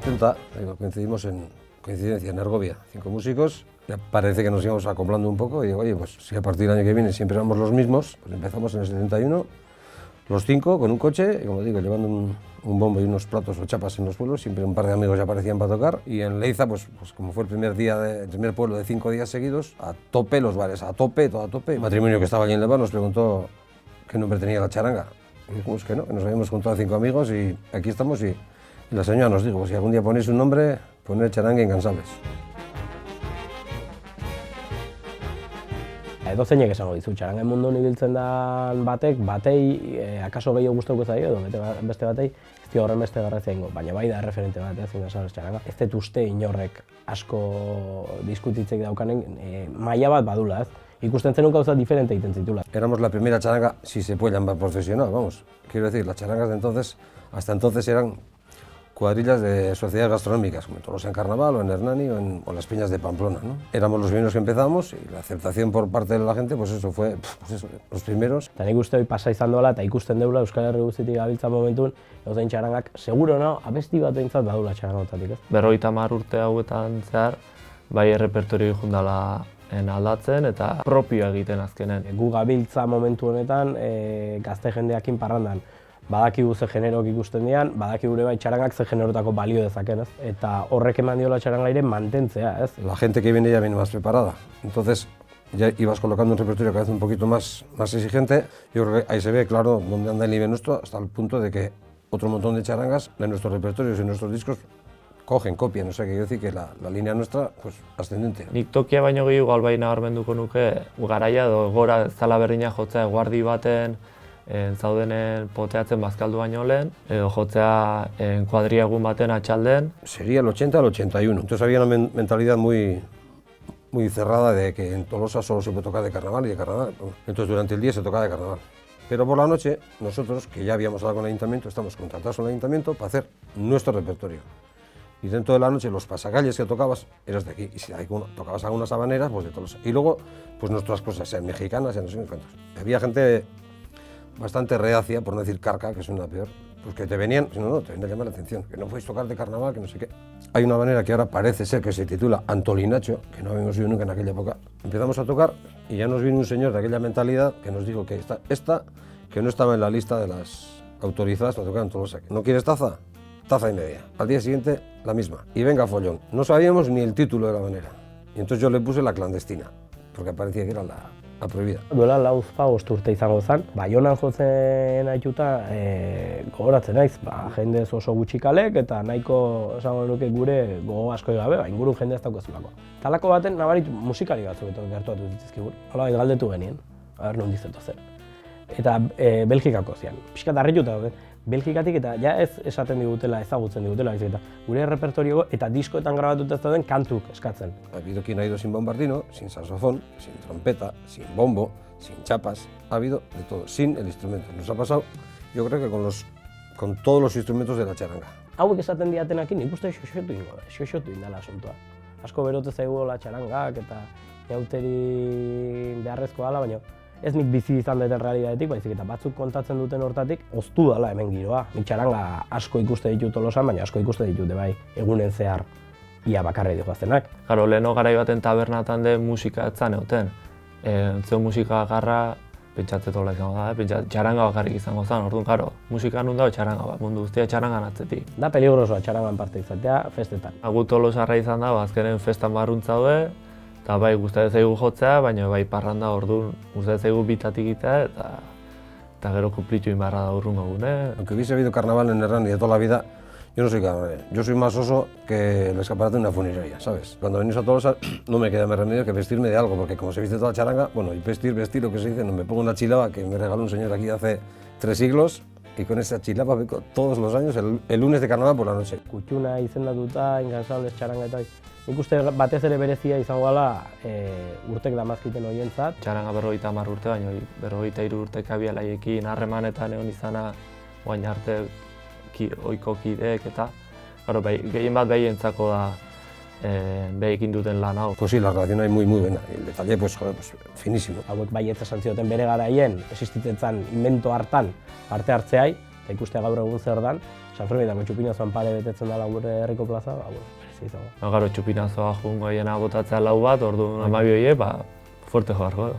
70, coincidimos en coincidencia en Ergovia, 5 músicos. Ya parece que nos íbamos acoplando un poco y digo, oye, pues si a partir del año que viene siempre éramos los mismos, pues empezamos en el 71, los 5 con un coche, y como digo, llevando un bombo y unos platos o chapas en los pueblos, siempre un par de amigos ya aparecían para tocar. Y en Leiza, pues como fue el primer pueblo de 5 días seguidos, a tope los bares, a tope, todo a tope. El matrimonio que estaba aquí en Leva nos preguntó qué nombre tenía la charanga. Y dijimos que no, que nos habíamos juntado 5 amigos y aquí estamos. Y la señora nos dijo, pues si algún día ponéis un nombre, poned charanga incansables. Edozeinek esango dizu, txarangen munduan ibiltzen dan batei akaso gehiago gustatuko zaio edo beste batei ez dio horren beste garrantzia ingo, baina bai da erreferente bat incansables txaranga. Ez dut uste inorrek asko diskutitzek daukanen maila bat badula, ez? Ikusten zenun gauza diferente egiten zitula. Éramos la primera charanga, si se puede llamar profesional, vamos. Quiero decir, las charangas de entonces, hasta entonces eran cuadrillas de sociedades gastronómicas, como Toros en Carnaval o en Hernani o las Peñas de Pamplona, ¿no? Éramos los primeros que empezamos y la aceptación por parte de la gente, pues eso fue, los primeros. Eta nik uste hori pasa izan dola eta ikusten deula Euskal Herri guztitik gabiltzan momentun, edozein txarangak, seguro no, abesti bat behintzat badula txarangotatik, ez? 50 urte hauetan zehar, bai errepertorio jundala aldatzen eta propioa egiten azkenen. Gu gabiltza momentu honetan gazte jendeakin parrandan. Badakigu ze generok ikusten dian, badakigu gure bai txarangak ze generotako balio dezaken, ez? Eta horrek eman diola txarangaire mantentzea, ez? La gente que viene ya viene más preparada, entonces ya ibas colocando un repertorio cada vez un poquito más exigente. Yo creo que ahí se ve claro dónde anda el nivel nuestro, hasta el punto de que otro montón de charangas de nuestros repertorios y nuestros discos cogen, copian, o sea que quiero decir que la línea nuestra, pues, ascendente. Nik tokia baino gehiago albai nabarmenduko nuke, garaia edo gora zala berdina jotzea eguardi baten, zaudenen poteatzen bazkaldu baino lehen, edo jotzea kuadria egun baten atxalden. Sería el 80 al 81, entonces había una mentalidad muy cerrada de que en Tolosa solo se puede tocar de carnaval y de carnaval. Entonces durante el día se tocaba de carnaval. Pero por la noche, nosotros, que ya habíamos hablado con el ayuntamiento, estamos contratados con el ayuntamiento para hacer nuestro repertorio. Y dentro de la noche los pasacalles que tocabas eras de aquí, y si tocabas algunas habaneras, pues de Tolosa. Y luego, pues nuestras cosas, sean mexicanas, sean no sé qué cuántos. Había gente bastante reacia, por no decir carca, que es una peor, pues que te venían, si no, te venían a llamar la atención, que no podéis tocar de carnaval, que no sé qué. Hay una manera que ahora parece ser que se titula Antolinacho, que no habíamos oído nunca en aquella época. Empezamos a tocar y ya nos vino un señor de aquella mentalidad que nos dijo que esta que no estaba en la lista de las autorizadas para tocar en Tolosa. ¿No quieres taza? Taza y media. Al día siguiente, la misma. Y venga follón. No sabíamos ni el título de la manera. Y entonces yo le puse la clandestina, porque parecía que era la prohibida. Duela 4-5 urte izango zen, Baionan jotzen aituta gogoratzen naiz, jendez oso gutxikalek eta nahiko esango nuke gure gogo asko gabe, ingurun jende ez daukazuelako. Talako baten nabarit musikari batzuk gertuatu zitzizkigun. Hala galdetu genien, nondik zetozen. Eta Belgikako zian, pixkat harrituta daude. Belgikatik eta ja ez esaten digutela, ezagutzen digutela, eta gure repertorio eta diskoetan grabatuta ez dauden kantuk eskatzen. Ha habido quien ha ido sin bombardino, sin saxofón, sin trompeta, sin bombo, sin chapas, ha habido de todo, sin el instrumento. Nos ha pasado, yo creo que con todos los instrumentos de la charanga. Hauek esaten diatenakin nik uste xoxotu indala asuntoa. Asko berote zaigu la charangak eta jauteri beharrezkoa dela, baina ez nik bizi izan duten realitatetik, baizik eta batzuk kontatzen duten hortatik, oztu dela hemen giroa. Nik txaranga asko ikuste ditut Tolosan, baina asko ikuste ditute bai, egunen zehar ia bakarri dihoaztenak. Garo, leheno garai baten tabernatan de musika etzan egoten. Entzio musika bakarra, pentsatze tola izango da, txaranga bakarrik izango zen, orduan, garo, musika nun dago txaranga bat, mundu guztia txarangan atzetik. Da peligrosoa txarangan parte izatea festetan. Gu Tolosarra izan da, azkenen festan barruntza daude, eta bai gustatzen zaigu jotzea, baina bai parranda orduan gustatzen zaigu bitatik egitea eta gero kuplitu inbarra da urrungo gune. Aunque hubiese habido carnaval en Hernani de toda la vida, yo no soy carnavalero. Yo soy más oso que el escaparate de una funeraria, ¿sabes? Cuando venís a Tolosa no me queda más remedio que vestirme de algo, porque como se viste toda charanga, bueno, y vestir, lo que se dice, no me pongo una chilaba que me regaló un señor aquí hace 3 siglos, y con esa chilaba vengo todos los años el lunes de carnaval por la noche. Kutxuna izendatuta, incansables txaranga eta nik uste batez ere berezia izango dela urtek damazkiten horientzat. Txaranga 50 urte, baina 53 urte kabialaiekin harremanetan egon izana guain arte ohiko kideek eta gehien bat behientzako da behekin duten lan hau. Pues sí, la relación ahí muy buena, el detalle pues, joder, pues finísimo. Hauek baietz esan zioten bere garaien, existitzen zen invento hartan parte hartzeai, eta ikustea gaur egun zer dan, San Ferminetako txupinazoan pare betetzen dela gure herriko plaza, berezi izango. Garo txupinazoa jungo hiena botatzea lau bat, orduan 12 horiek, fuerte joarko.